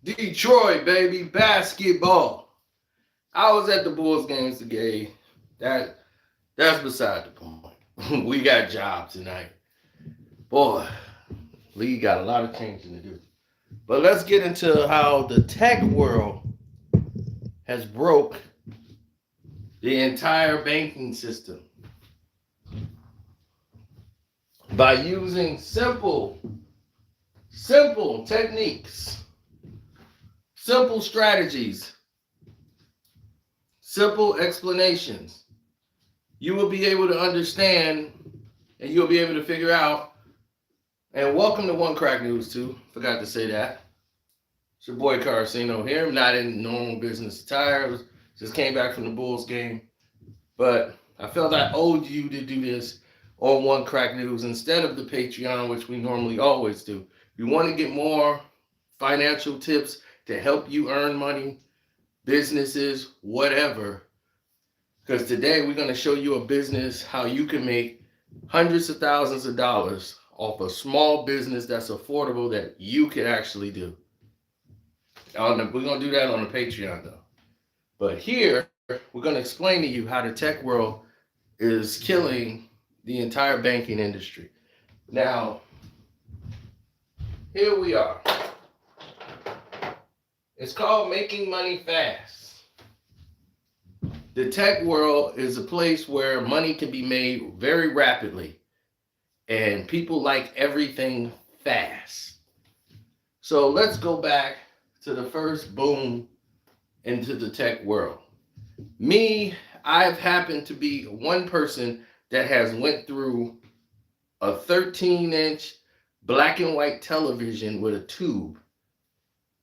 Detroit, baby, basketball. I was at the Bulls games today. That's beside the point. We got jobs tonight. Boy, league got a lot of changing to do. But let's get into how the tech world has broke the entire banking system by using simple techniques, simple strategies, simple explanations. You will be able to understand and you'll be able to figure out. And welcome to One Crack News too. Forgot to say that. It's your boy Carcino here. I'm not in normal business attire. Just came back from the Bulls game. But I felt I owed you to do this on One Crack News instead of the Patreon, which we normally always do. If you want to get more financial tips to help you earn money, businesses, whatever, because today we're going to show you a business, how you can make hundreds of thousands of dollars off a small business that's affordable that you can actually do. We're going to do that on the Patreon though. But here, we're going to explain to you how the tech world is killing the entire banking industry. Now, here we are. It's called Making Money Fast. The tech world is a place where money can be made very rapidly. And people like everything fast. So let's go back to the first boom into the tech world. Me, I've happened to be one person that has went through a 13-inch black and white television with a tube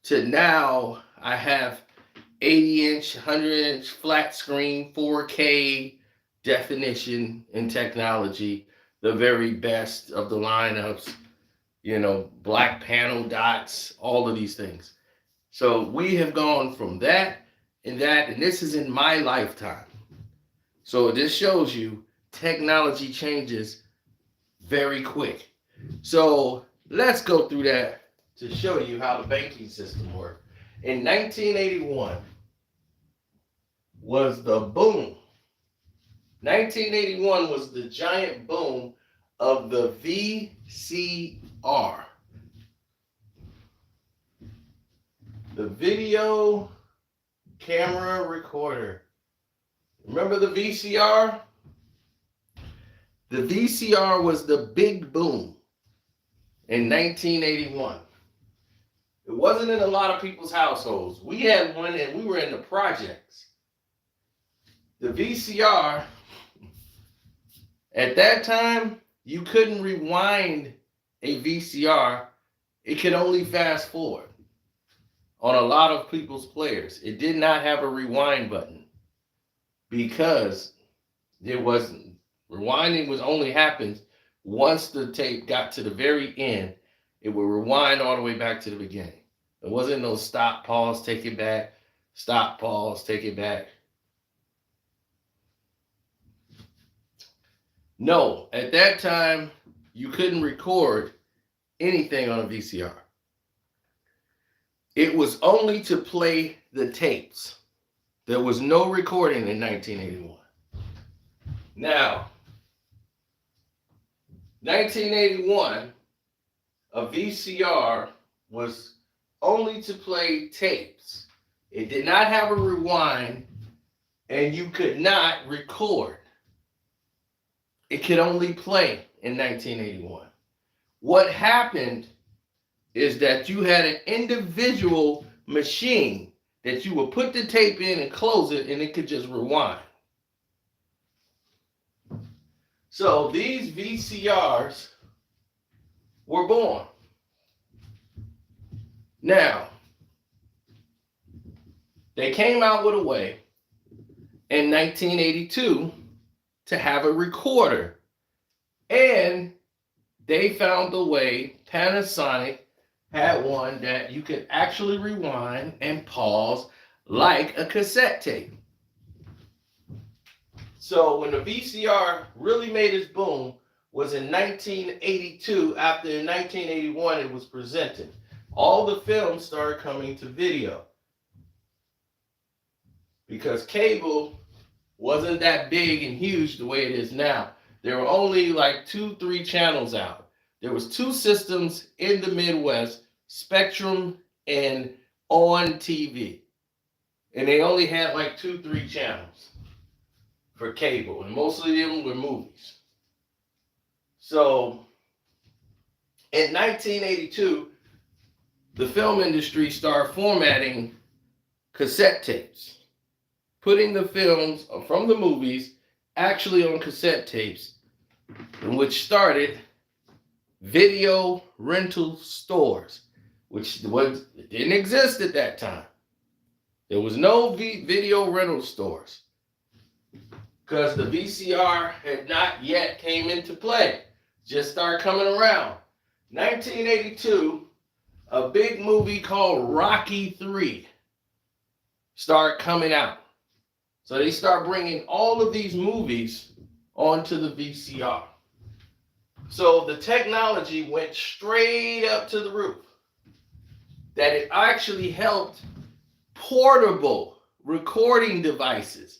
to now I have 80-inch, 100-inch flat screen, 4K definition and technology, the very best of the lineups, black panel dots, all of these things. So we have gone from that, and this is in my lifetime. So this shows you technology changes very quick. So let's go through that to show you how the banking system works. In 1981 was the boom. 1981 was the giant boom of the VCR. The video camera recorder. Remember the VCR? The VCR was the big boom in 1981. It wasn't in a lot of people's households. We had one and we were in the projects. The VCR, at that time, you couldn't rewind a VCR. It could only fast forward on a lot of people's players. It did not have a rewind button because rewinding was only happens once the tape got to the very end. It would rewind all the way back to the beginning. There wasn't no stop, pause, take it back, stop, pause, take it back. No, at that time, you couldn't record anything on a VCR. It was only to play the tapes. There was no recording in 1981. Now, 1981, a VCR was only to play tapes. It did not have a rewind, and you could not record. It could only play in 1981. What happened is that you had an individual machine that you would put the tape in and close it, and it could just rewind. So these VCRs were born. Now, they came out with a way in 1982 to have a recorder. And they found the way, Panasonic had one that you could actually rewind and pause like a cassette tape. So when the VCR really made its boom was in 1982, after in 1981 it was presented all the films started coming to video because cable wasn't that big and huge the way it is now. There were only like 2-3 channels out. There was 2 systems in the Midwest, Spectrum and On TV. And they only had like 2-3 channels for cable, and most of them were movies. So in 1982, the film industry started formatting cassette tapes, putting the films from the movies actually on cassette tapes, which started video rental stores, which didn't exist at that time. There was no video rental stores because the VCR had not yet came into play, just started coming around. 1982, a big movie called Rocky III started coming out. So they start bringing all of these movies onto the VCR. So the technology went straight up to the roof, that it actually helped portable recording devices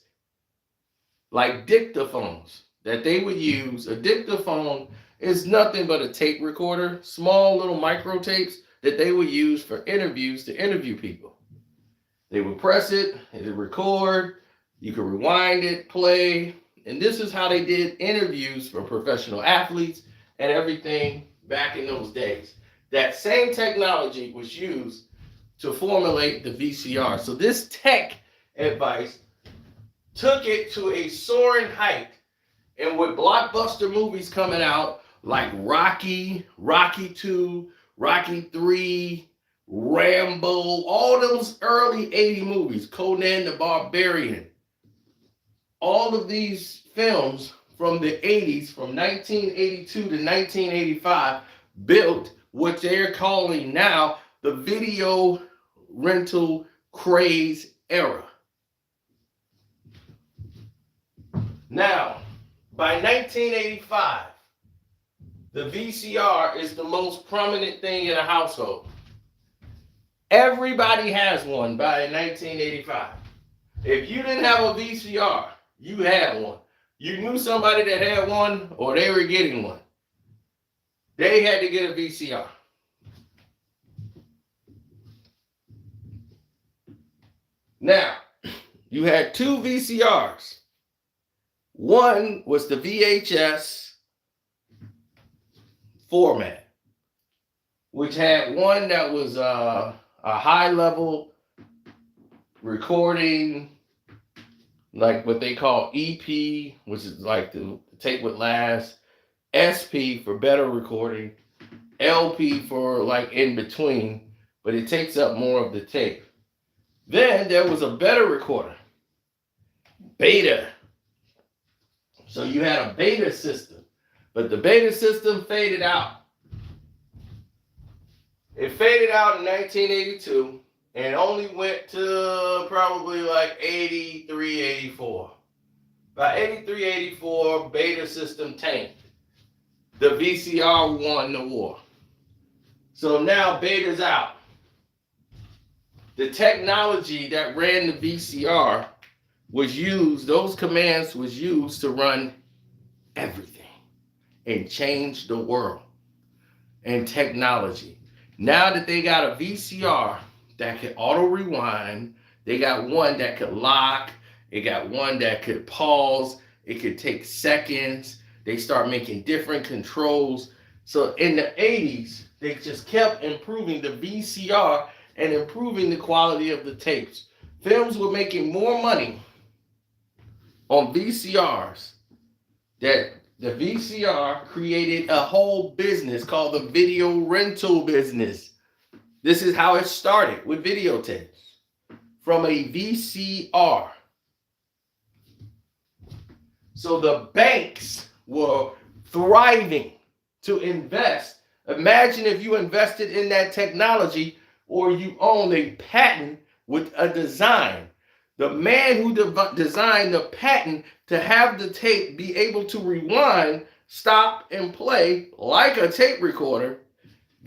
like dictaphones that they would use. A dictaphone is nothing but a tape recorder, small little micro tapes that they would use for interviews to interview people. They would press it, it would record, you could rewind it, play, and this is how they did interviews for professional athletes and everything back in those days. That same technology was used to formulate the VCR. So this tech advice took it to a soaring height. And with blockbuster movies coming out like Rocky, Rocky II, Rocky III, Rambo, all those early 80 movies, Conan the Barbarian, all of these films from the 80s, from 1982 to 1985, built what they're calling now the video rental craze era. Now, by 1985, the VCR is the most prominent thing in a household. Everybody has one by 1985. If you didn't have a VCR, you had one. You knew somebody that had one, or they were getting one. They had to get a VCR. Now, you had 2 VCRs. One was the VHS format, which had one that was a high level recording, like what they call EP, which is like the tape would last, SP for better recording, LP for like in between, but it takes up more of the tape. Then there was a better recorder, Beta. So you had a Beta system, but the Beta system faded out. It faded out in 1982 and only went to probably like 83, 84. By 83, 84, Beta system tanked. The VCR won the war. So now Beta's out. The technology that ran the VCR was used, those commands was used to run everything and change the world and technology. Now that they got a VCR that could auto rewind, they got one that could lock, they got one that could pause, it could take seconds. They start making different controls. So in the 80s, they just kept improving the VCR and improving the quality of the tapes. Films were making more money on VCRs that the VCR created a whole business called the video rental business. This is how it started with videotapes from a VCR. So the banks were thriving to invest. Imagine if you invested in that technology or you own a patent with a design. The man who designed the patent to have the tape be able to rewind, stop, and play like a tape recorder,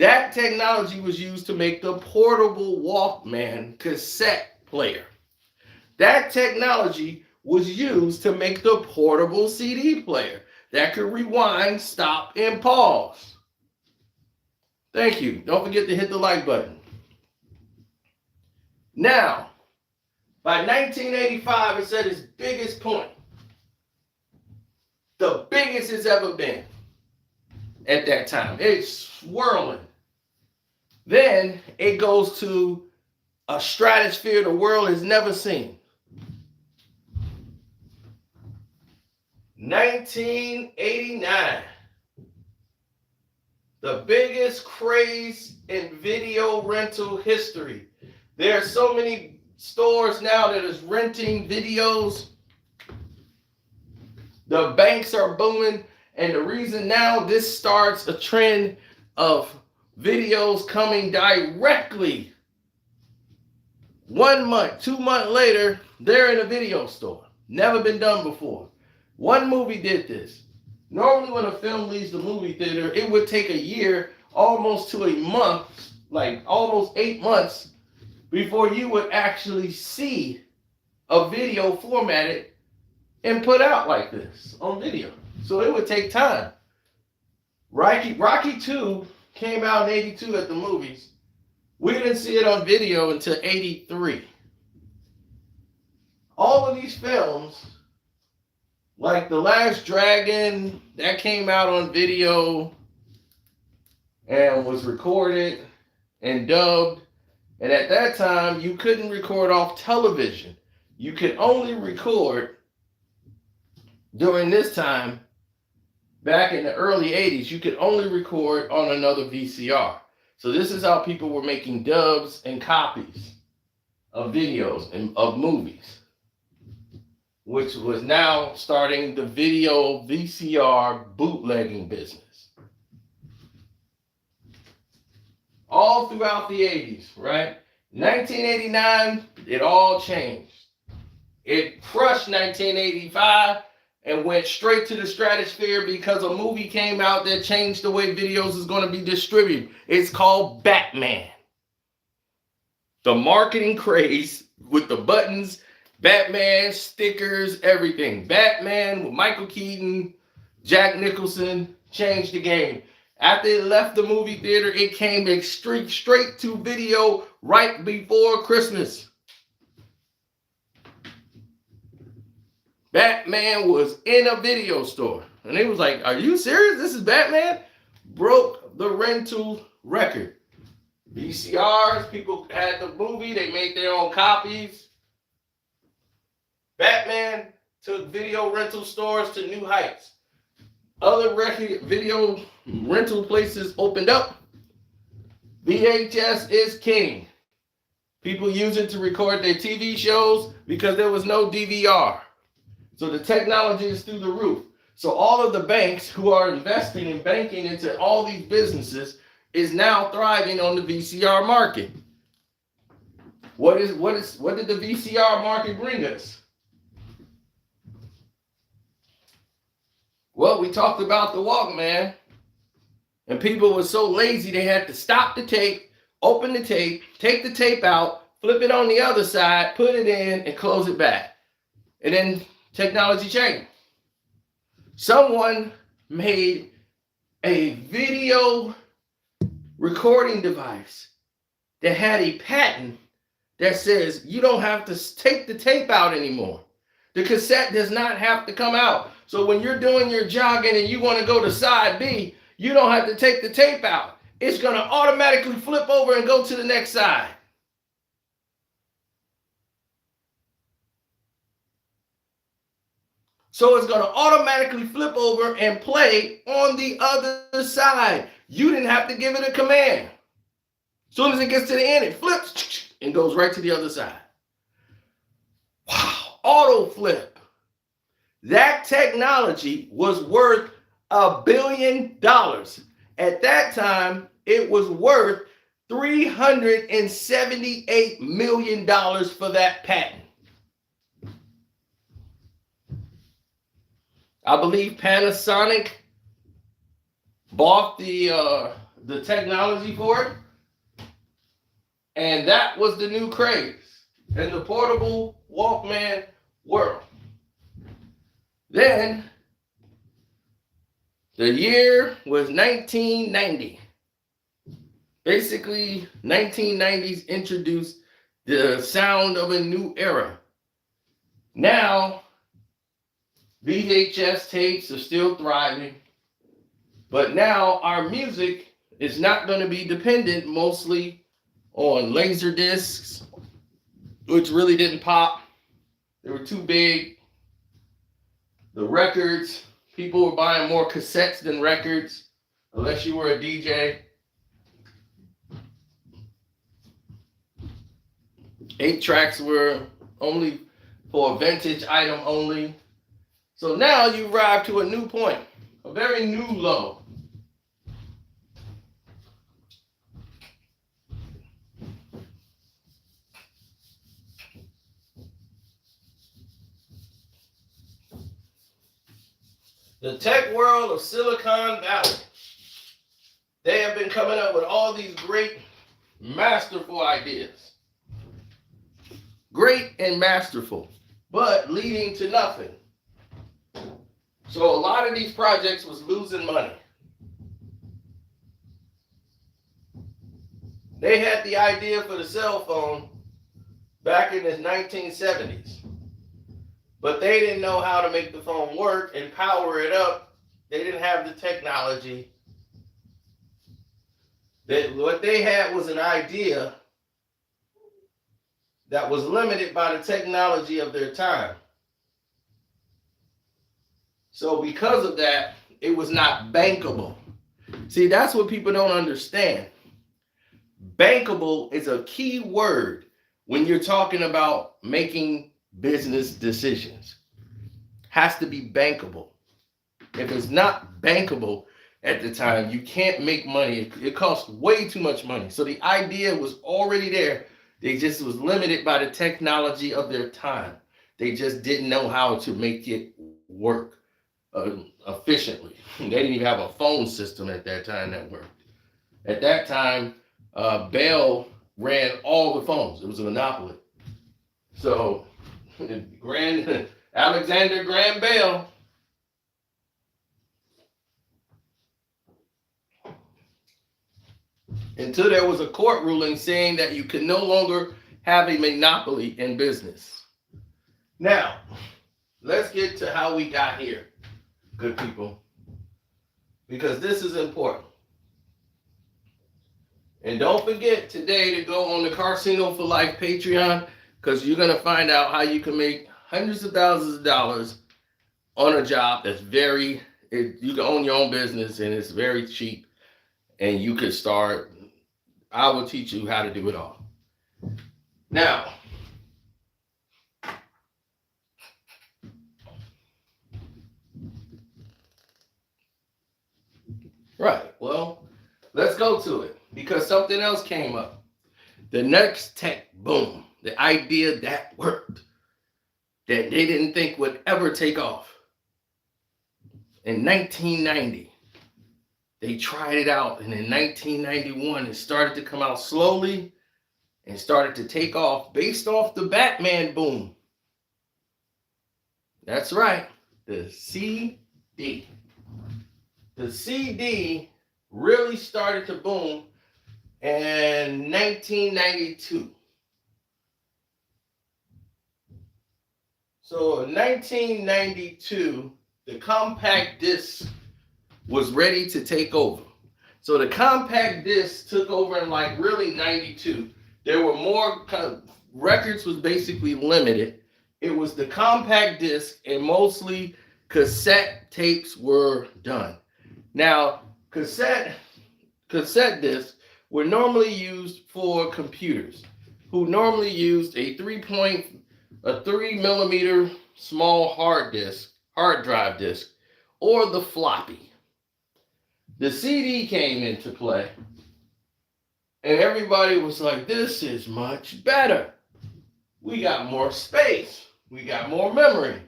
That technology was used to make the portable Walkman cassette player. That technology was used to make the portable CD player that could rewind, stop, and pause. Thank you. Don't forget to hit the like button. Now, by 1985, it's at its biggest point. The biggest it's ever been at that time. It's swirling. Then it goes to a stratosphere the world has never seen. 1989. The biggest craze in video rental history. There are so many stores now that is renting videos. The banks are booming. And the reason now this starts a trend of videos coming directly 1 month, 2 months later, they're in a video store. Never been done before. One movie did this. Normally when a film leaves the movie theater, it would take a year, almost to a month, like almost 8 months, before you would actually see a video formatted and put out like this on video. So it would take time. Rocky 2 came out in 82 at the movies. We didn't see it on video until 83. All of these films, like The Last Dragon, that came out on video and was recorded and dubbed. And at that time, you couldn't record off television. You could only record during this time, back in the early 80s, you could only record on another VCR. So this is how people were making dubs and copies of videos and of movies, which was now starting the video VCR bootlegging business. All throughout the 80s, right? 1989, it all changed. It crushed 1985 and went straight to the stratosphere because a movie came out that changed the way videos is going to be distributed. It's called Batman. The marketing craze with the buttons, Batman, stickers, everything. Batman with Michael Keaton, Jack Nicholson changed the game. After it left the movie theater, it came straight to video right before Christmas. Batman was in a video store. And they was like, are you serious? This is Batman? Broke the rental record. VCRs, people had the movie, they made their own copies. Batman took video rental stores to new heights. Other video rental places opened up. VHS is king. People use it to record their TV shows because there was no DVR. So the technology is through the roof. So all of the banks who are investing and banking into all these businesses is now thriving on the VCR market. What did the VCR market bring us? Well, we talked about the Walkman, and people were so lazy they had to stop the tape, open the tape, take the tape out, flip it on the other side, put it in, and close it back. And then technology changed. Someone made a video recording device that had a patent that says you don't have to take the tape out anymore. The cassette does not have to come out. So when you're doing your jogging and you want to go to side B, you don't have to take the tape out. It's going to automatically flip over and go to the next side. So it's going to automatically flip over and play on the other side. You didn't have to give it a command. As soon as it gets to the end, it flips and goes right to the other side. Wow. Auto flip. That technology was worth $1 billion. At that time, it was worth $378 million for that patent. I believe Panasonic bought the the technology for it. And that was the new craze in the portable Walkman world. Then the year was 1990. Basically, 1990s introduced the sound of a new era. Now, VHS tapes are still thriving, but now our music is not going to be dependent mostly on laser discs, which really didn't pop. They were too big. The records, people were buying more cassettes than records, unless you were a DJ. 8 tracks were only for a vintage item only. So now you arrive to a new point, a very new low. The tech world of Silicon Valley. They have been coming up with all these great, masterful ideas. Great and masterful, but leading to nothing. So a lot of these projects was losing money. They had the idea for the cell phone back in the 1970s, but they didn't know how to make the phone work and power it up. They didn't have the technology. What they had was an idea that was limited by the technology of their time. So because of that, it was not bankable. See, that's what people don't understand. Bankable is a key word when you're talking about making business decisions. Has to be bankable. If it's not bankable at the time, you can't make money. It costs way too much money. So the idea was already there. They just was limited by the technology of their time. They just didn't know how to make it work efficiently. They didn't even have a phone system at that time that worked. At that time, Bell ran all the phones. It was a monopoly. So Alexander Graham Bell until there was a court ruling saying that you could no longer have a monopoly in business. Now, let's get to how we got here, good people, because this is important. And don't forget today to go on the Casino for Life Patreon, because you're going to find out how you can make hundreds of thousands of dollars on a job that's you can own your own business and it's very cheap, and you could start. I will teach you how to do it all. Now, right, well, let's go to it, because something else came up. The next tech boom, the idea that worked, that they didn't think would ever take off. In 1990, they tried it out, and in 1991, it started to come out slowly and started to take off based off the Batman boom. That's right, the CD. The CD really started to boom in 1992. So in 1992, the compact disc was ready to take over. So the compact disc took over in really 92. There were more records was basically limited. It was the compact disc, and mostly cassette tapes were done. Now, cassette discs were normally used for computers, who normally used a 3 millimeter small hard drive disc, or the floppy. The CD came into play, and everybody was like, this is much better. We got more space. We got more memory.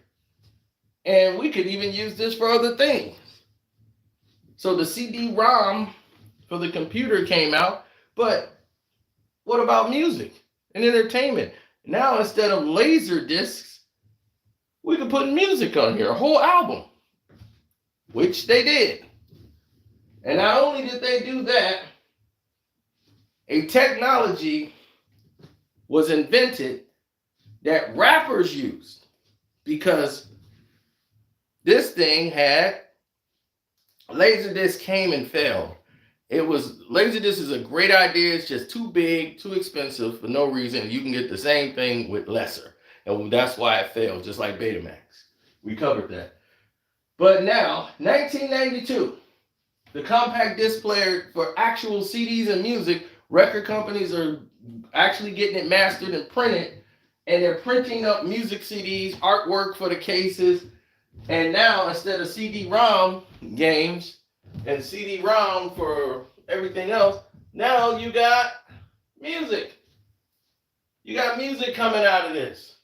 And we could even use this for other things. So the CD-ROM for the computer came out, but what about music and entertainment? Now, instead of laser discs, we could put music on here, a whole album, which they did. And not only did they do that, a technology was invented that rappers used, because this thing had Laserdisc came and failed. Laserdisc is a great idea. It's just too big, too expensive for no reason. You can get the same thing with lesser. And that's why it failed, just like Betamax. We covered that. But now, 1992, the compact disc player for actual CDs and music, record companies are actually getting it mastered and printed, and they're printing up music CDs, artwork for the cases, and now instead of CD-ROM games and CD-ROM for everything else, now you got music. You got music coming out of this.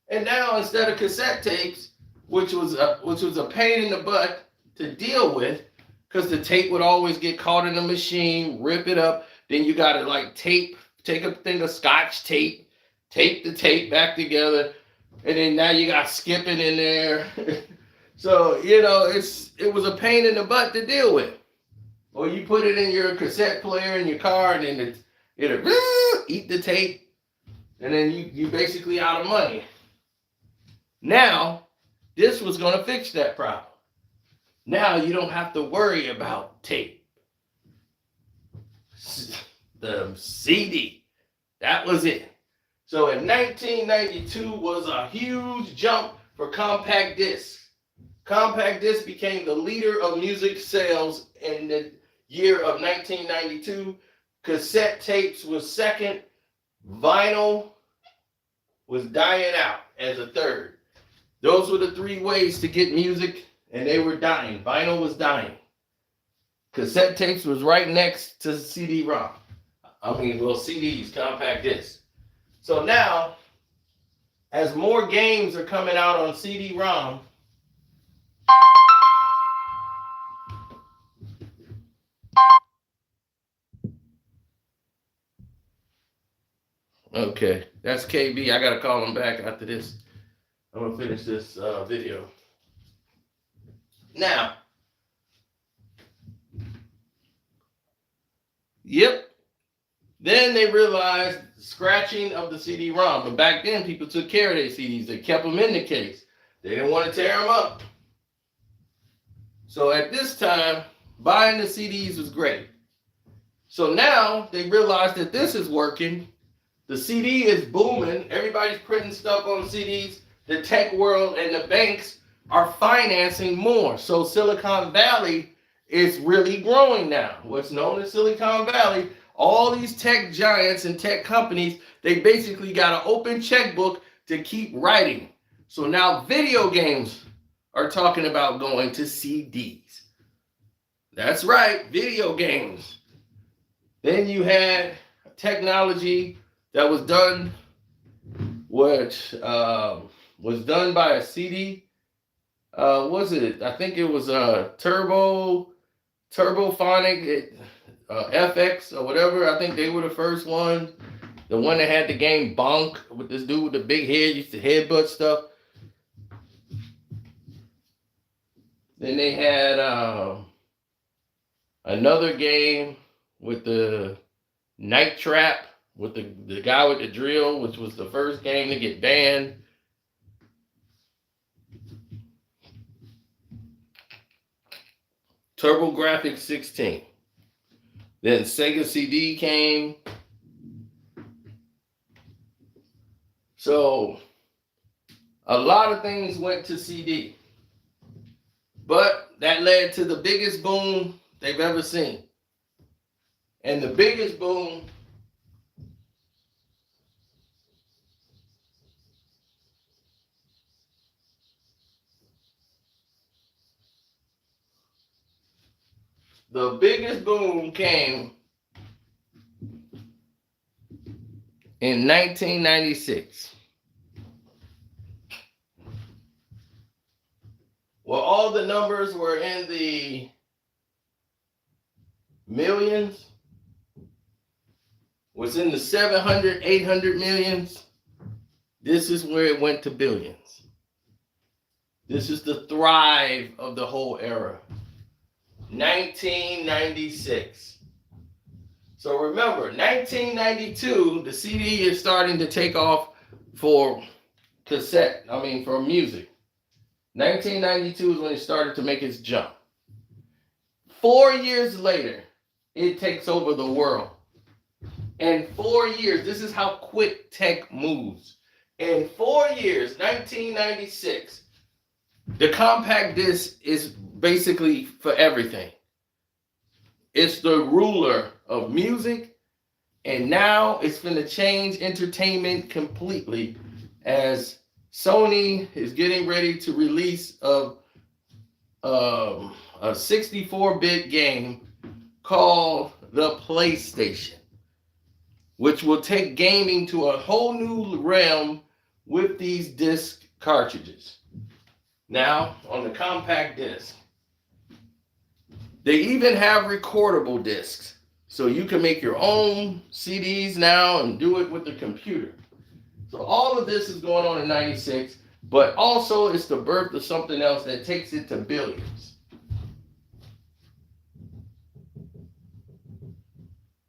And now instead of cassette tapes, which was a pain in the butt to deal with, because the tape would always get caught in the machine, rip it up, then you got to like take a thing of Scotch tape the tape back together, and then now you got skipping in there. So, it was a pain in the butt to deal with. Or you put it in your cassette player in your car, and then it'll eat the tape, and then you basically out of money. Now, this was going to fix that problem. Now you don't have to worry about tape. The CD, that was it. So in 1992 was a huge jump for compact discs. Compact disc became the leader of music sales in the year of 1992. Cassette tapes was second. Vinyl was dying out as a third. Those were the three ways to get music, and they were dying. Vinyl was dying. Cassette tapes was right next to CD-ROM. CDs, compact discs. So now, as more games are coming out on CD-ROM, okay, that's KB. I gotta call him back after this. I'm gonna finish this video. Now, yep. Then they realized scratching of the CD-ROM. But back then, people took care of their CDs. They kept them in the case. They didn't want to tear them up. So at this time, buying the CDs was great. So now they realized that this is working. The CD is booming. Everybody's printing stuff on CDs. The tech world and the banks are financing more. So Silicon Valley is really growing now. What's known as Silicon Valley, all these tech giants and tech companies, they basically got an open checkbook to keep writing. So now video games are talking about going to CDs. That's right, video games. Then you had technology that was done, which was done by a CD. Was it? I think it was a Turbophonic FX or whatever. I think they were the first ones. The one that had the game Bonk with this dude with the big head, used to headbutt stuff. Then they had another game with the Night Trap with the guy with the drill, which was the first game to get banned. TurboGrafx 16. Then Sega CD came. So a lot of things went to CD. But that led to the biggest boom they've ever seen. And the biggest boom came in 1996. Well, all the numbers were in the millions was in the 700, 800 millions. This is where it went to billions. This is the thrive of the whole era. 1996. So remember, 1992, the CD is starting to take off for for music. 1992 is when it started to make its jump. 4 years later, it takes over the world. In 4 years, this is how quick tech moves. In 4 years, 1996, the compact disc is basically for everything. It's the ruler of music, and now it's going to change entertainment completely as Sony is getting ready to release a 64-bit game called the PlayStation, which will take gaming to a whole new realm with these disc cartridges. Now, on the compact disc, they even have recordable discs. So you can make your own CDs now and do it with the computer. So all of this is going on in 96, but also it's the birth of something else that takes it to billions.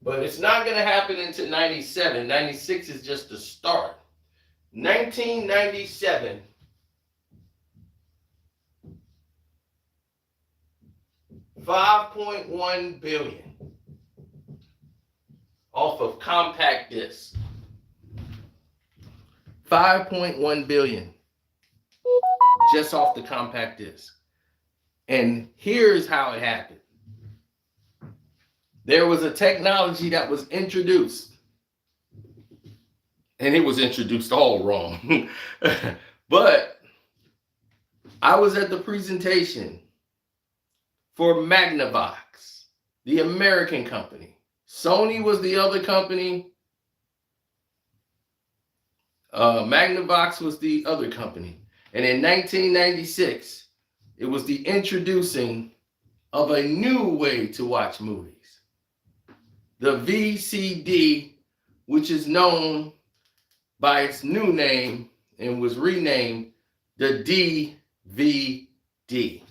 But it's not going to happen until 97. 96 is just the start. 1997. $5.1 billion off of compact disc. 5.1 billion just off the compact disc. And here's how it happened. There was a technology that was introduced, and it was introduced all wrong. But I was at the presentation for Magnavox, the American company. Sony was the other company. Magnavox was the other company. And in 1996, it was the introducing of a new way to watch movies. The VCD, which is known by its new name and was renamed the DVD.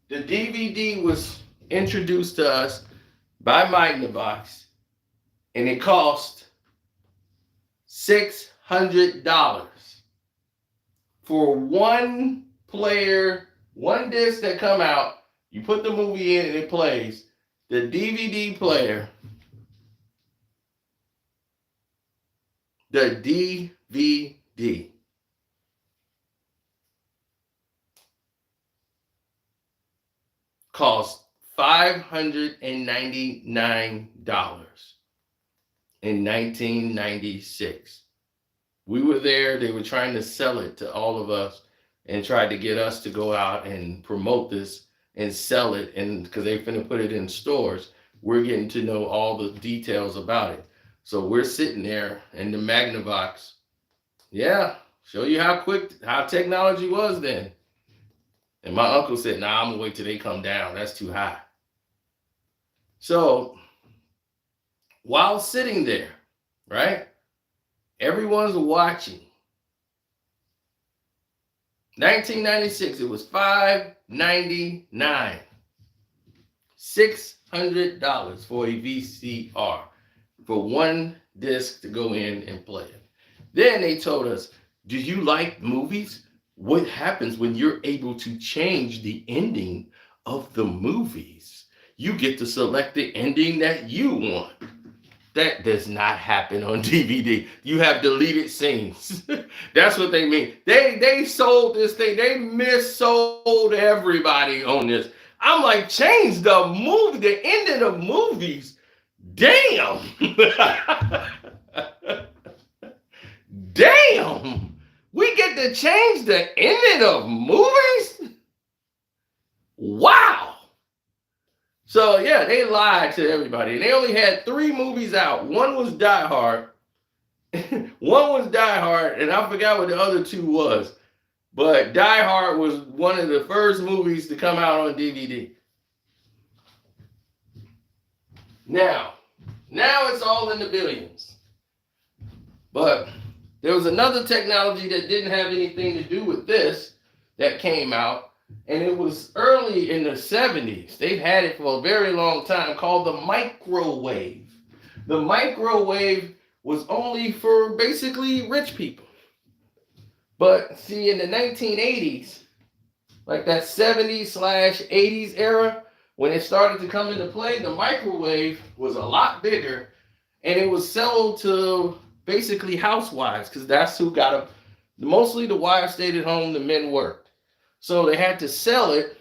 The DVD was introduced to us by Magnavox, and it cost $600 for one player, one disc that come out. You put the movie in and it plays. The DVD player, the DVD, cost $599 in 1996. We were there. They were trying to sell it to all of us and tried to get us to go out and promote this and sell it. And because they're going to put it in stores, we're getting to know all the details about it. So we're sitting there in the Magnavox. Yeah, show you how technology was then. And my uncle said, nah, I'm going to wait till they come down. That's too high. So while sitting there, right, everyone's watching. 1996, it was $599. $600 for a VCR for one disc to go in and play it. Then they told us, do you like movies? What happens when you're able to change the ending of the movies? You get to select the ending that you want. That does not happen on DVD. You have deleted scenes. That's what they mean. They sold this thing. They missold everybody on this. I'm like, change the movie, the ending of movies. Damn. Damn. We get to change the ending of movies? Wow. So yeah, they lied to everybody. And they only had 3 movies out. One was Die Hard. And I forgot what the other 2 was. But Die Hard was one of the first movies to come out on DVD. Now it's all in the billions. But there was another technology that didn't have anything to do with this that came out, and it was early in the 70s. They've had it for a very long time, called the microwave. The microwave was only for basically rich people. But see, in the 1980s, like that 70s/80s era, when it started to come into play, the microwave was a lot bigger, and it was sold to basically housewives, because that's who got them. Mostly the wives stayed at home, the men worked. So they had to sell it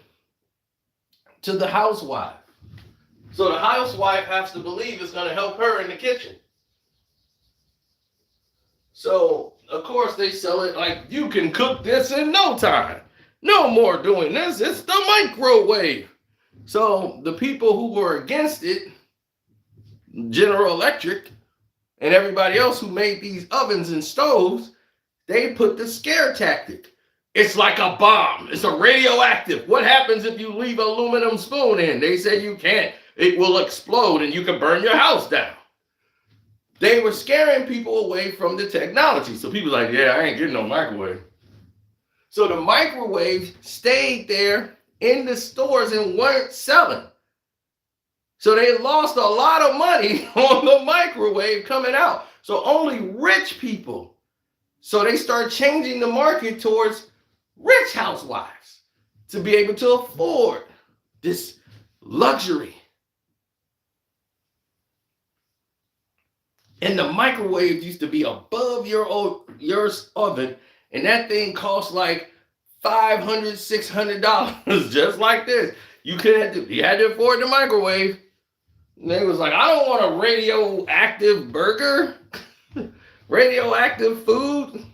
to the housewife. So the housewife has to believe it's going to help her in the kitchen. So, of course, they sell it like, you can cook this in no time. No more doing this. It's the microwave. So the people who were against it, General Electric, and everybody else who made these ovens and stoves, they put the scare tactic. It's like a bomb. It's a radioactive. What happens if you leave an aluminum spoon in? They say you can't. It will explode and you can burn your house down. They were scaring people away from the technology. So people were like, yeah, I ain't getting no microwave. So the microwaves stayed there in the stores and weren't selling. So they lost a lot of money on the microwave coming out. So only rich people. So they start changing the market towards rich housewives to be able to afford this luxury. And the microwave used to be above your oven, and that thing cost like $500, $600, just like this. You had to afford the microwave. And they was like, I don't want a radioactive burger, radioactive food.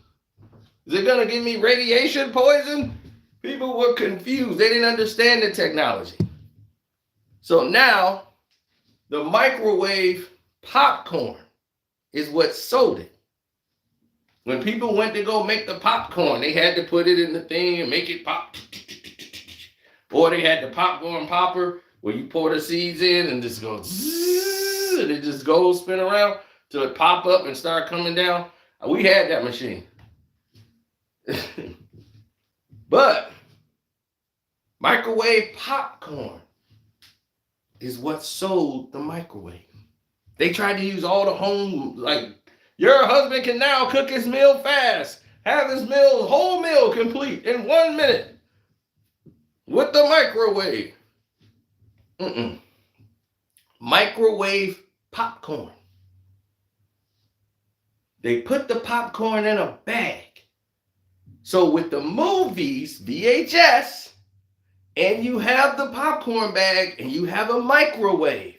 Is it gonna give me radiation poison? People were confused. They didn't understand the technology. So now the microwave popcorn is what sold it. When people went to go make the popcorn, they had to put it in the thing and make it pop. Or they had the popcorn popper where you pour the seeds in and just go zzz, and it just goes spin around till it pop up and start coming down. We had that machine. But microwave popcorn is what sold the microwave. They tried to use all the home, like, your husband can now cook his meal fast, have his whole meal complete in 1 minute with the microwave. Microwave popcorn. They put the popcorn in a bag. So with the movies, VHS, and you have the popcorn bag and you have a microwave,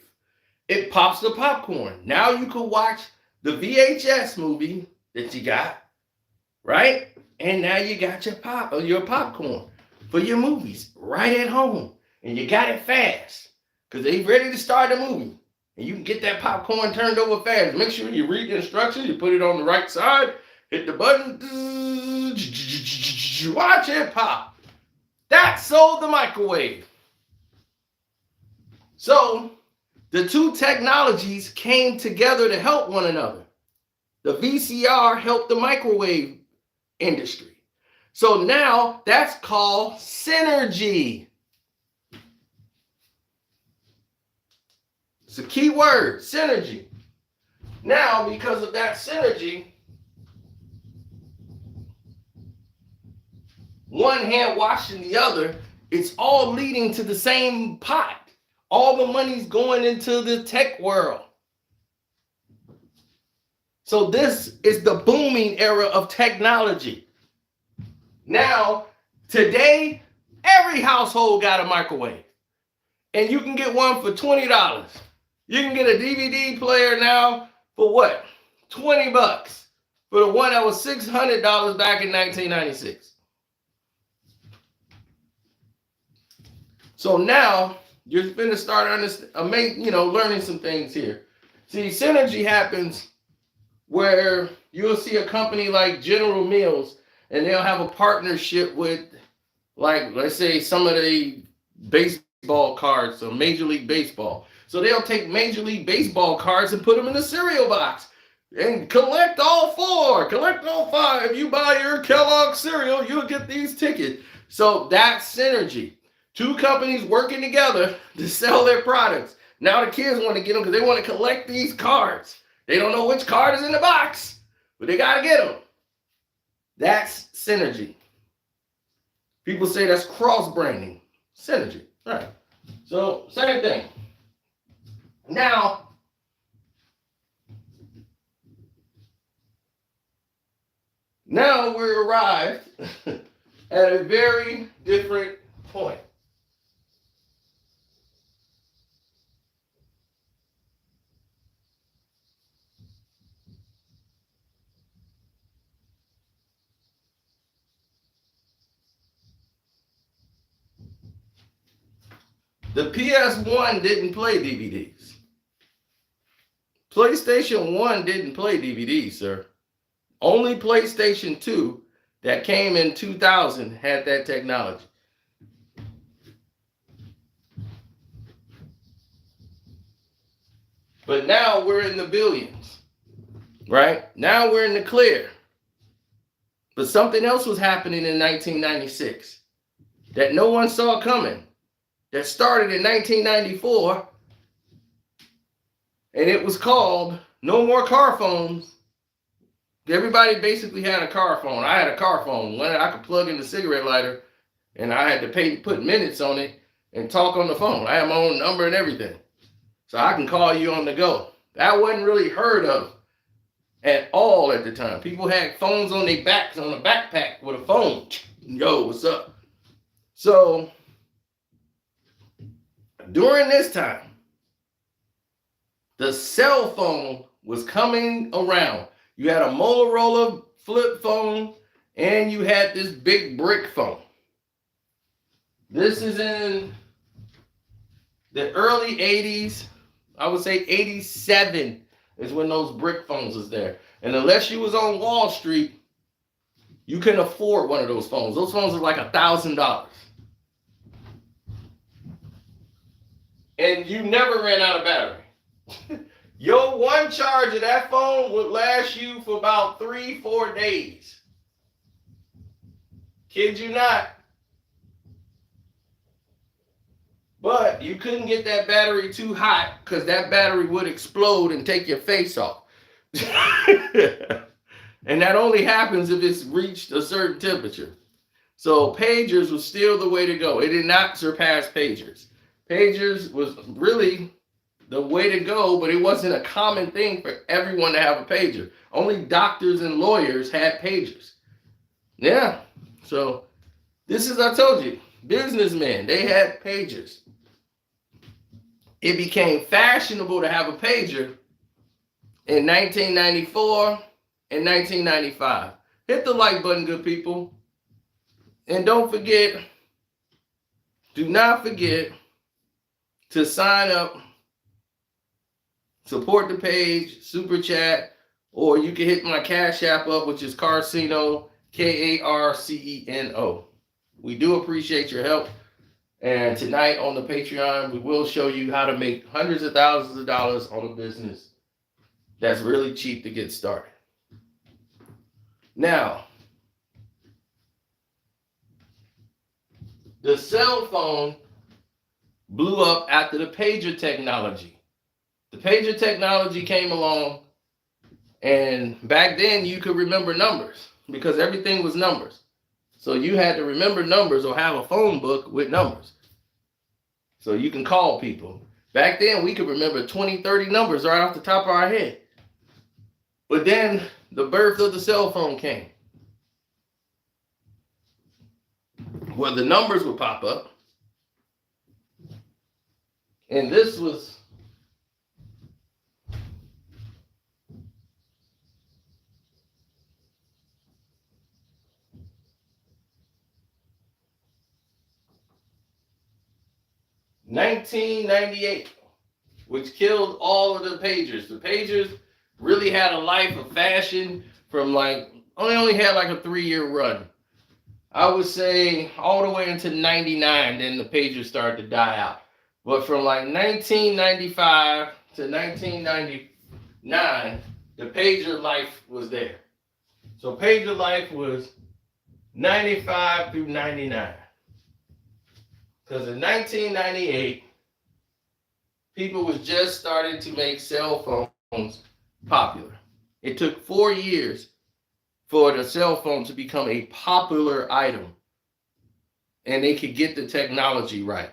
it pops the popcorn. Now you can watch the VHS movie that you got, right? And now you got your popcorn for your movies right at home. And you got it fast because they ready to start the movie. And you can get that popcorn turned over fast. Make sure you read the instructions. You put it on the right side. Hit the button. Watch it pop. That sold the microwave. So the two technologies came together to help one another. The VCR helped the microwave industry. So now that's called synergy. It's a key word, synergy. Now, because of that synergy, one hand washing the other, it's all leading to the same pot. All the money's going into the tech world. So this is the booming era of technology. Now, today, every household got a microwave. And you can get one for $20. You can get a DVD player now for what? $20 for the one that was $600 back in 1996. So now you're going to start learning some things here. See, synergy happens where you'll see a company like General Mills. and they'll have a partnership with, like, let's say some of the baseball cards, so Major League Baseball. So they'll take Major League Baseball cards and put them in a cereal box and collect all four, collect all five. If you buy your Kellogg cereal, you'll get these tickets. So that's synergy. Two companies working together to sell their products. Now the kids want to get them because they want to collect these cards. They don't know which card is in the box, but they got to get them. That's synergy. People say that's cross-branding. Synergy. All right. So, same thing. Now we're arrived at a very different point. The PS1 didn't play DVDs. PlayStation 1 didn't play DVDs, sir. Only PlayStation 2 that came in 2000 had that technology. But now we're in the billions, right? Now we're in the clear. But something else was happening in 1996 that no one saw coming, that started in 1994, and it was called No More Car Phones. Everybody basically had a car phone. I had a car phone, one that I could plug in the cigarette lighter, and I had to put minutes on it and talk on the phone. I had my own number and everything, so I can call you on the go. That wasn't really heard of at all at the time. People had phones on their backs, on a backpack with a phone. Yo, what's up? So during this time, the cell phone was coming around. You had a Motorola flip phone, and you had this big brick phone. This is in the early 80s. I would say 87 is when those brick phones was there. And unless you was on Wall Street, you couldn't afford one of those phones. Those phones are like $1,000. And you never ran out of battery. Your one charge of that phone would last you for about 3-4 days. Kid you not. But you couldn't get that battery too hot because that battery would explode and take your face off. And that only happens if it's reached a certain temperature. So pagers was still the way to go. It did not surpass pagers. Pagers was really the way to go, but it wasn't a common thing for everyone to have a pager. Only doctors and lawyers had pagers. Yeah. So this is, I told you, businessmen, they had pagers. It became fashionable to have a pager in 1994 and 1995. Hit the like button, good people. And don't forget, do not forget to sign up, support the page, super chat, or you can hit my Cash App up, which is Carceno, Karceno. We do appreciate your help. And tonight on the Patreon, we will show you how to make hundreds of thousands of dollars on a business that's really cheap to get started. Now, the cell phone blew up after the pager technology. The pager technology came along, and back then you could remember numbers because everything was numbers. So you had to remember numbers or have a phone book with numbers so you can call people. Back then we could remember 20, 30 numbers right off the top of our head. But then the birth of the cell phone came, where the numbers would pop up. And this was $1998, which killed all of the pagers. The pagers really had a life of fashion from like only had like a 3-year run. I would say all the way into 99, then the pagers started to die out. But from like 1995 to 1999, the pager life was there. So pager life was 95 through 99. Because in 1998, people was just starting to make cell phones popular. It took 4 years for the cell phone to become a popular item, and they could get the technology right.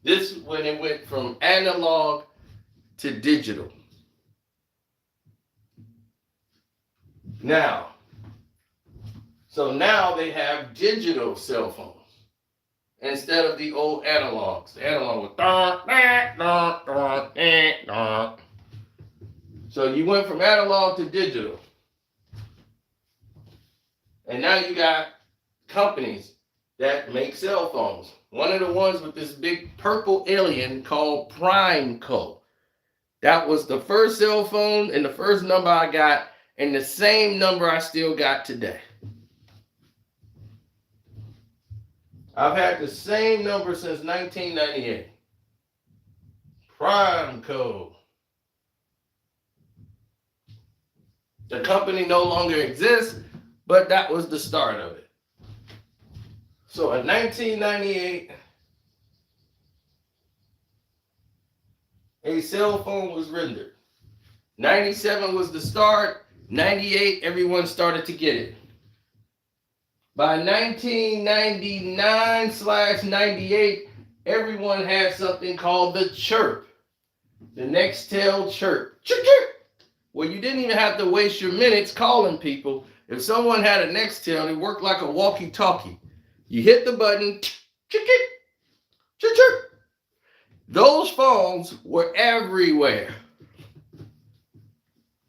This is when it went from analog to digital. Now they have digital cell phones instead of the old analogs. The analog was So you went from analog to digital. And now you got companies that make cell phones. One of the ones with this big purple alien called PrimeCo. That was the first cell phone and the first number I got, and the same number I still got today. I've had the same number since 1998. PrimeCo. The company no longer exists, but that was the start of it. So in 1998, a cell phone was rendered. 97 was the start. 98, everyone started to get it. By 1999/98, everyone had something called the chirp. The Nextel chirp. Chirp, chirp. Well, you didn't even have to waste your minutes calling people. If someone had a Nextel, it worked like a walkie-talkie. You hit the button, chirp, chirp, chirp, chirp. Those phones were everywhere.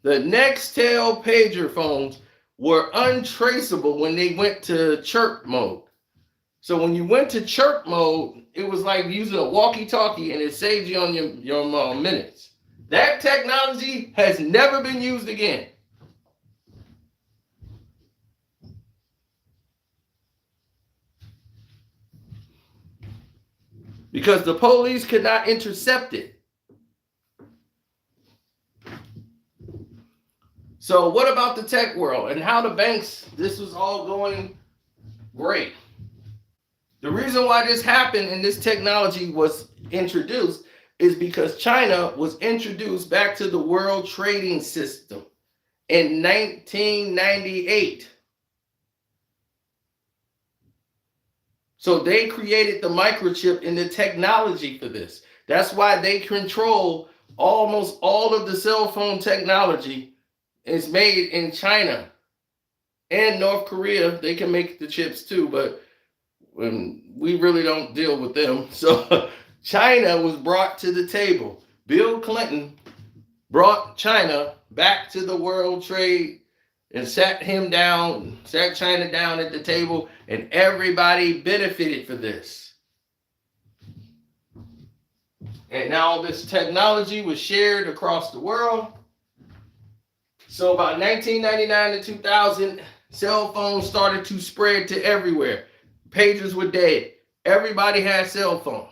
The Nextel pager phones were untraceable when they went to chirp mode. So when you went to chirp mode, it was like using a walkie-talkie, and it saved you on your minutes. That technology has never been used again. Because the police could not intercept it. So what about the tech world and how the banks, this was all going great. The reason why this happened and this technology was introduced is because China was introduced back to the World Trading System in 1998. So they created the microchip and the technology for this. That's why they control almost all of the cell phone technology. Is made in China and North Korea. They can make the chips too, but we really don't deal with them. So China was brought to the table. Bill Clinton brought China back to the world trade and sat China down at the table, and everybody benefited for this. And now this technology was shared across the world. So about 1999 to 2000, cell phones started to spread to everywhere. Pagers were dead. Everybody had cell phones.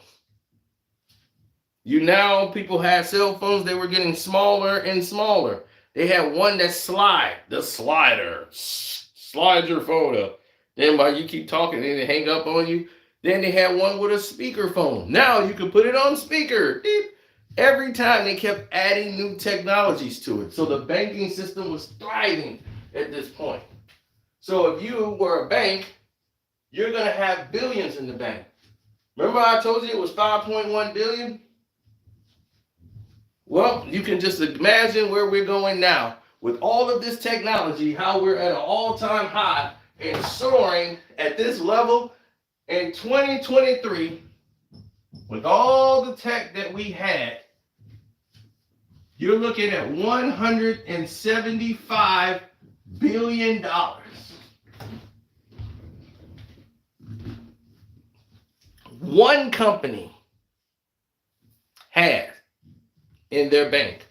People had cell phones. They were getting smaller and smaller. They had one that the slider. Slide your phone up. Then while you keep talking, they hang up on you. Then they had one with a speaker phone. Now you can put it on speaker. Beep. Every time they kept adding new technologies to it. So the banking system was thriving at this point. So if you were a bank, you're going to have billions in the bank. Remember I told you it was 5.1 billion? Well, you can just imagine where we're going now. With all of this technology, how we're at an all-time high and soaring at this level in 2023, with all the tech that we had, you're looking at $175 billion. One company had in their bank.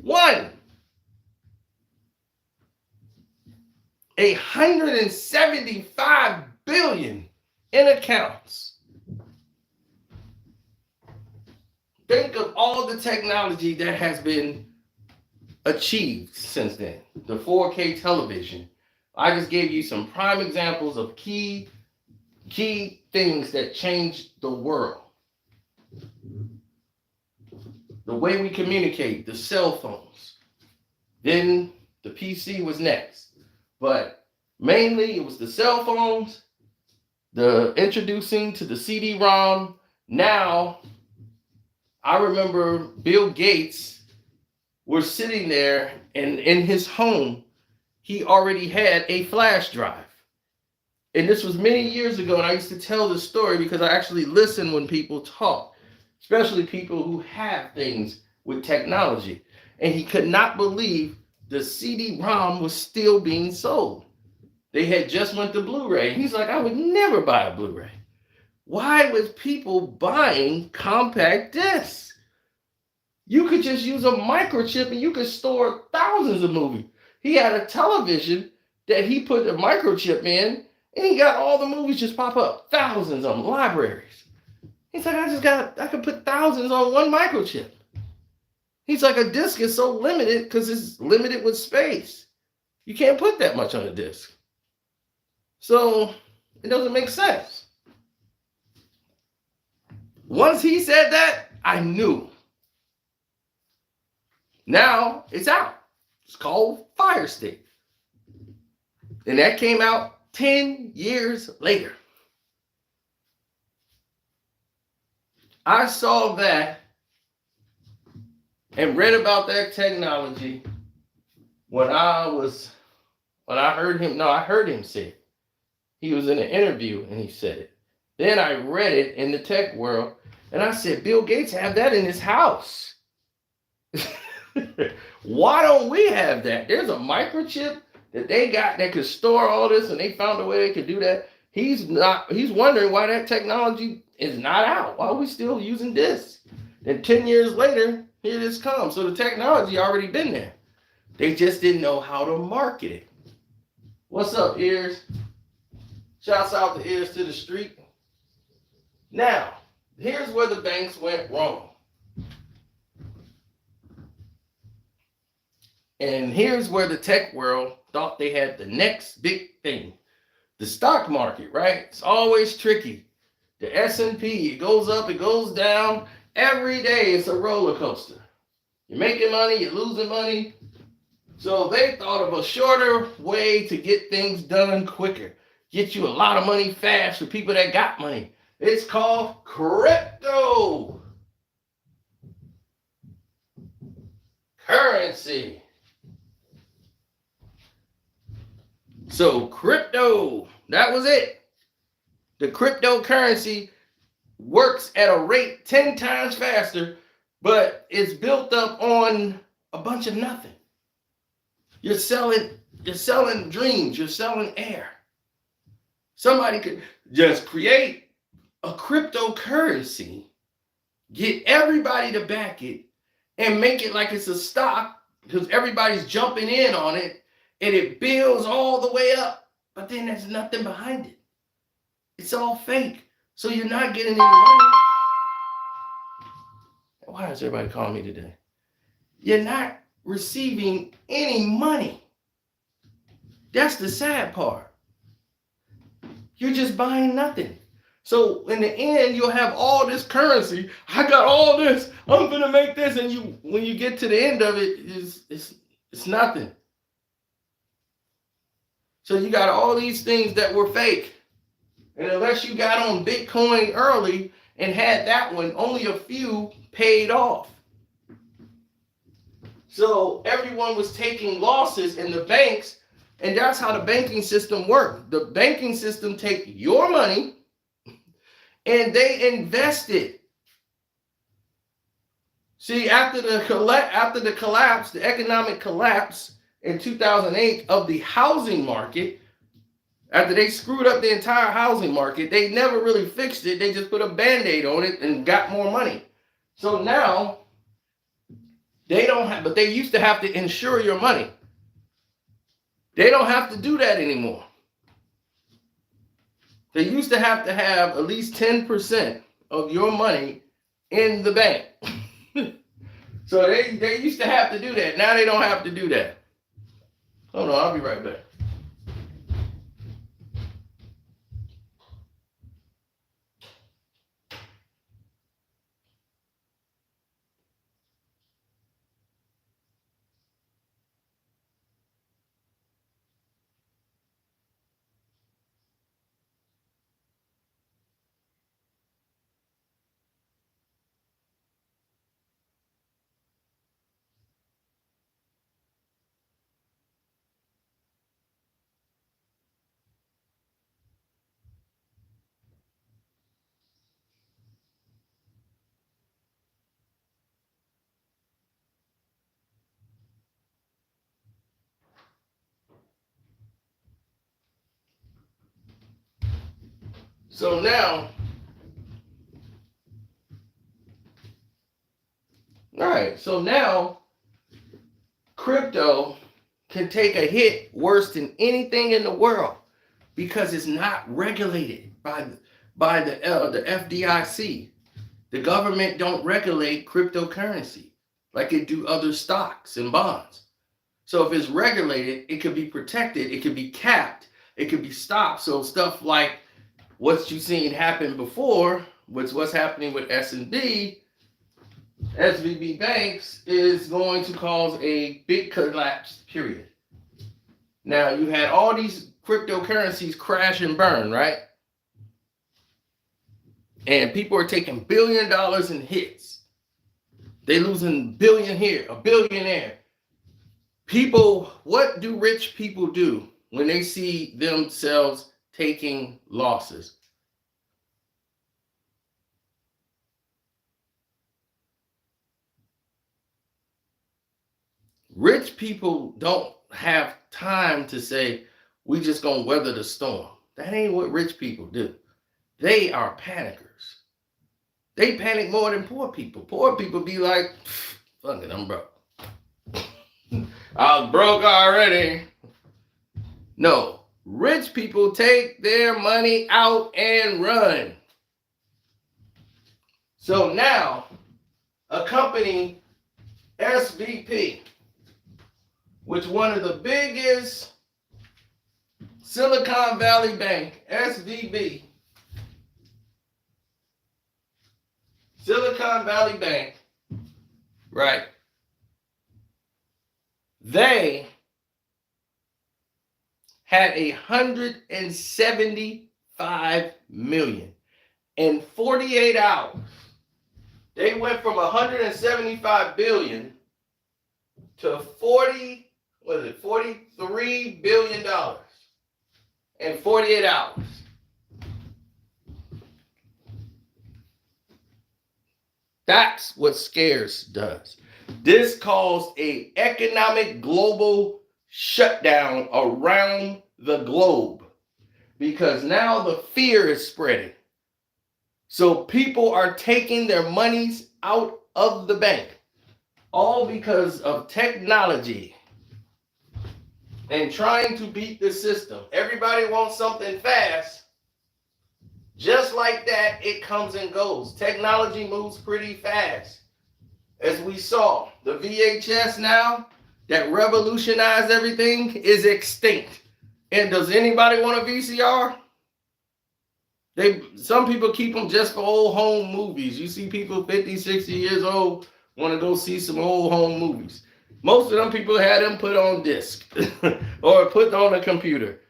One. 175 billion in accounts. Think of all the technology that has been achieved since then. The 4K television. I just gave you some prime examples of key things that changed the world. The way we communicate, the cell phones. Then the PC was next. But mainly it was the cell phones, the introducing to the CD-ROM. Now, I remember Bill Gates was sitting there, and in his home, he already had a flash drive. And this was many years ago, and I used to tell this story because I actually listen when people talk, especially people who have things with technology. And he could not believe the CD-ROM was still being sold. They had just went to Blu-ray. He's like, I would never buy a Blu-ray. Why was people buying compact discs? You could just use a microchip and you could store thousands of movies. He had a television that he put a microchip in, and he got all the movies just pop up. Thousands of them, libraries. He's like, I could put thousands on one microchip. He's like, a disc is so limited because it's limited with space. You can't put that much on a disc. So it doesn't make sense. Once he said that, I knew. Now it's out. It's called Fire Stick. And that came out 10 years later. I saw that and read about that technology when I heard him say it. He was in an interview and he said it. Then I read it in the tech world and I said, Bill Gates have that in his house. Why don't we have that? There's a microchip that they got that could store all this, and they found a way they could do that. He's wondering why that technology is not out. Why are we still using this? And 10 years later, here this comes. So the technology already been there. They just didn't know how to market it. What's up, Ears? Shouts out to Ears to the street. Now, here's where the banks went wrong. And here's where the tech world thought they had the next big thing. The stock market, right? It's always tricky. The S&P, it goes up, it goes down. Every day it's a roller coaster. You're making money, you're losing money. So they thought of a shorter way to get things done quicker. Get you a lot of money fast for people that got money. It's called crypto currency. So crypto, that was it. The cryptocurrency works at a rate 10 times faster, but it's built up on a bunch of nothing. You're selling dreams, you're selling air. Somebody could just create a cryptocurrency, get everybody to back it, and make it like it's a stock because everybody's jumping in on it. And it builds all the way up, but then there's nothing behind it. It's all fake. So you're not getting any money. Why is everybody calling me today? You're not receiving any money. That's the sad part. You're just buying nothing. So in the end, you'll have all this currency. I got all this. I'm gonna make this, and when you get to the end of it, it's nothing. So you got all these things that were fake. And unless you got on Bitcoin early and had that one, only a few paid off. So everyone was taking losses in the banks, and that's how the banking system worked. The banking system take your money and they invest it. See, after the collapse, the economic collapse in 2008 of the housing market, after they screwed up the entire housing market, they never really fixed it. They just put a Band-Aid on it and got more money. So now they don't have, but they used to have to insure your money. They don't have to do that anymore. They used to have at least 10% of your money in the bank. So they used to have to do that. Now they don't have to do that. Hold on, I'll be right back. So now, all right, so now crypto can take a hit worse than anything in the world because it's not regulated by the FDIC. The government don't regulate cryptocurrency like it do other stocks and bonds. So if it's regulated, it could be protected, it could be capped, it could be stopped. So stuff like what you've seen happen before, what's happening with S&B, SVB banks, is going to cause a big collapse, period. Now, you had all these cryptocurrencies crash and burn, right? And people are taking $1 billion in hits. They losing $1 billion here, $1 billion there. People, what do rich people do when they see themselves taking losses? Rich people don't have time to say, we just gonna weather the storm. That ain't what rich people do. They are panickers. They panic more than poor people. Poor people be like, fuck it, I'm broke. I was broke already. No, rich people take their money out and run. So now, a company, SVP, which one of the biggest Silicon Valley Bank, SVB, Silicon Valley Bank, right? They had $175 million in 48 hours. They went from $175 billion to $43 billion in 48 hours. That's what scares does. This caused an economic global shutdown around the globe because now the fear is spreading. So people are taking their monies out of the bank, all because of technology and trying to beat the system. Everybody wants something fast. Just like that, it comes and goes. Technology moves pretty fast. As we saw, the VHS now that revolutionized everything is extinct. And does anybody want a VCR? Some people keep them just for old home movies. You see people 50, 60 years old want to go see some old home movies. Most of them people had them put on disc or put on a computer.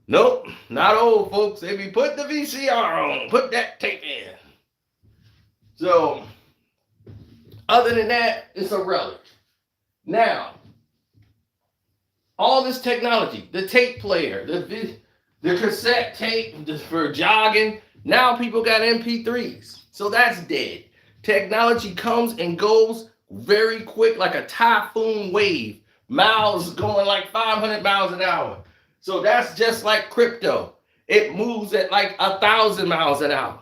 Nope, not old folks. They be put the VCR on, put that tape in. So, other than that, it's a relic. Now, all this technology, the tape player, the cassette tape for jogging, now people got MP3s. So that's dead. Technology comes and goes very quick, like a typhoon wave. Miles going like 500 miles an hour. So that's just like crypto. It moves at like 1,000 miles an hour.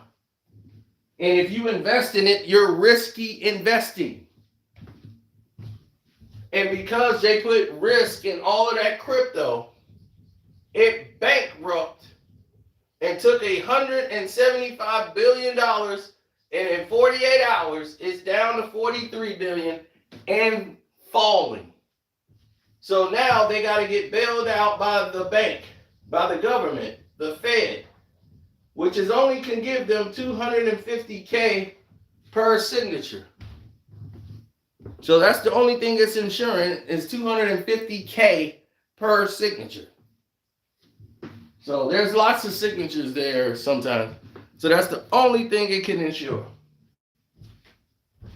And if you invest in it, you're risky investing. And because they put risk in all of that crypto, It bankrupted and took $175 billion, and in 48 hours, it's down to 43 billion and falling. So now they got to get bailed out by the bank, by the government, the Fed, which is only can give them $250K per signature. So that's the only thing it's insuring is $250K per signature. So there's lots of signatures there sometimes. So that's the only thing it can insure.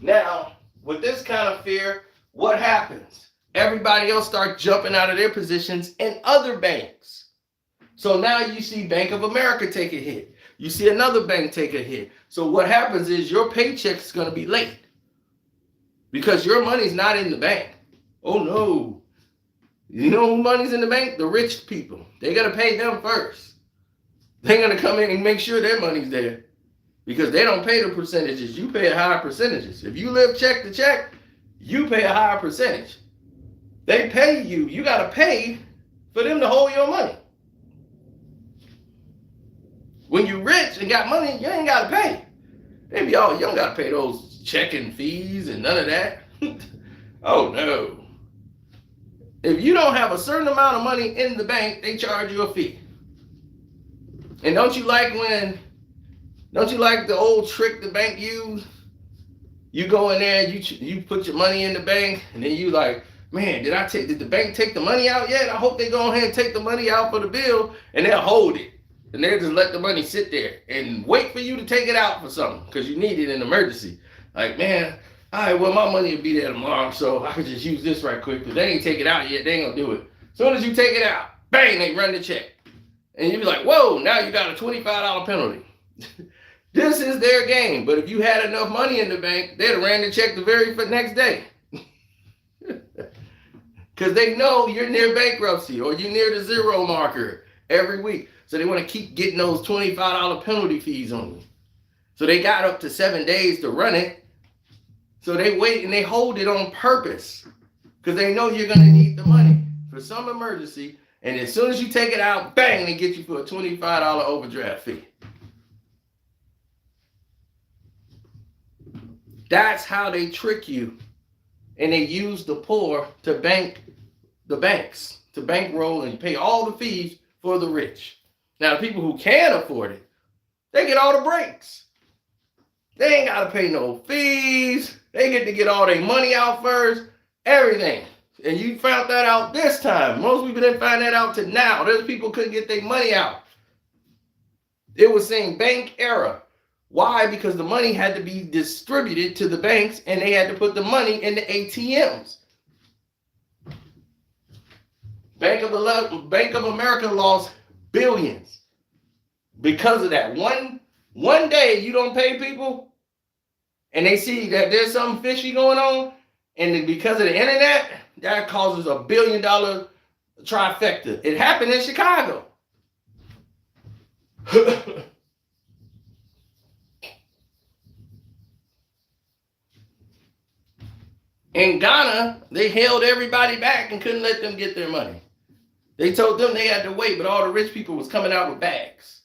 Now, with this kind of fear, what happens? Everybody else starts jumping out of their positions in other banks. So now you see Bank of America take a hit. You see another bank take a hit. So what happens is your paycheck is going to be late because your money's not in the bank. Oh no. You know who money's in the bank? The rich people. They got to pay them first. They're going to come in and make sure their money's there because they don't pay the percentages. You pay a higher percentages. If you live check to check, you pay a higher percentage. They pay you. You got to pay for them to hold your money. When you rich and got money, you ain't got to pay. They be all, you don't got to pay those checking fees and none of that. Oh, no. If you don't have a certain amount of money in the bank, they charge you a fee. And don't you like the old trick the bank used? You go in there, you put your money in the bank, and then you like, man, did the bank take the money out yet? I hope they go ahead and take the money out for the bill, and they'll hold it. And they'll just let the money sit there and wait for you to take it out for something because you need it in an emergency. Like, man, all right, well, my money will be there tomorrow, so I can just use this right quick because they ain't take it out yet. They ain't going to do it. As soon as you take it out, bang, they run the check. And you be like, whoa, now you got a $25 penalty. This is their game. But if you had enough money in the bank, they'd have ran the check the very next day. Because they know you're near bankruptcy or you're near the zero marker every week. So they want to keep getting those $25 penalty fees on you. So they got up to 7 days to run it. So they wait and they hold it on purpose because they know you're going to need the money for some emergency. And as soon as you take it out, bang, they get you for a $25 overdraft fee. That's how they trick you. And they use the poor to bank the banks, to bankroll and pay all the fees for the rich. Now, the people who can afford it, they get all the breaks. They ain't got to pay no fees. They get to get all their money out first, everything. And you found that out this time. Most people didn't find that out till now. Those people couldn't get their money out. It was saying bank error. Why? Because the money had to be distributed to the banks and they had to put the money in the ATMs. Bank of America lost billions because of that. One day you don't pay people and they see that there's something fishy going on, and because of the internet, that causes $1 billion trifecta. It happened in Chicago. In Ghana, they held everybody back and couldn't let them get their money. They told them they had to wait, but all the rich people was coming out with bags.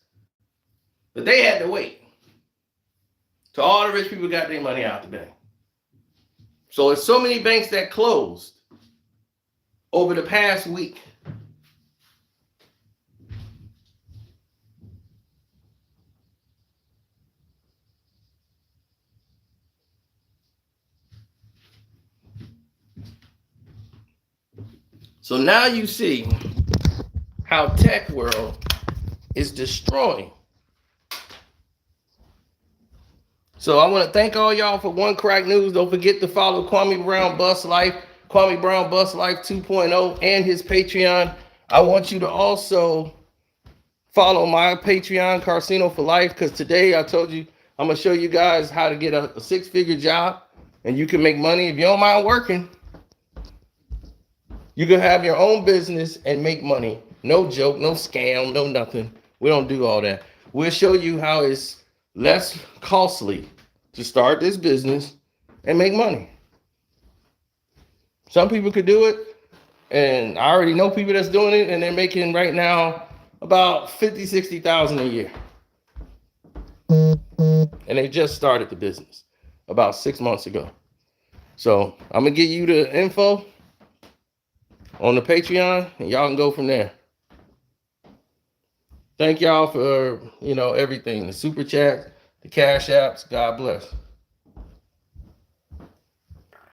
But they had to wait. So all the rich people got their money out the bank. So there's so many banks that closed over the past week. So now you see how tech world is destroying. So I want to thank all y'all for One Crack News. Don't forget to follow Kwame Brown Bus Life, Kwame Brown Bus Life 2.0, and his Patreon. I want you to also follow my Patreon, Carcino for Life, because today I told you I'm going to show you guys how to get a six-figure job, and you can make money if you don't mind working. You can have your own business and make money. No joke, no scam, no nothing. We don't do all that. We'll show you how it's less costly to start this business and make money. Some people could do it And I already know people that's doing it, and they're making right now about 50, 60,000 a year. And they just started the business about 6 months ago. So I'm gonna give you the info on the Patreon, and y'all can go from there. Thank y'all for everything, the super chat, the cash apps. God bless.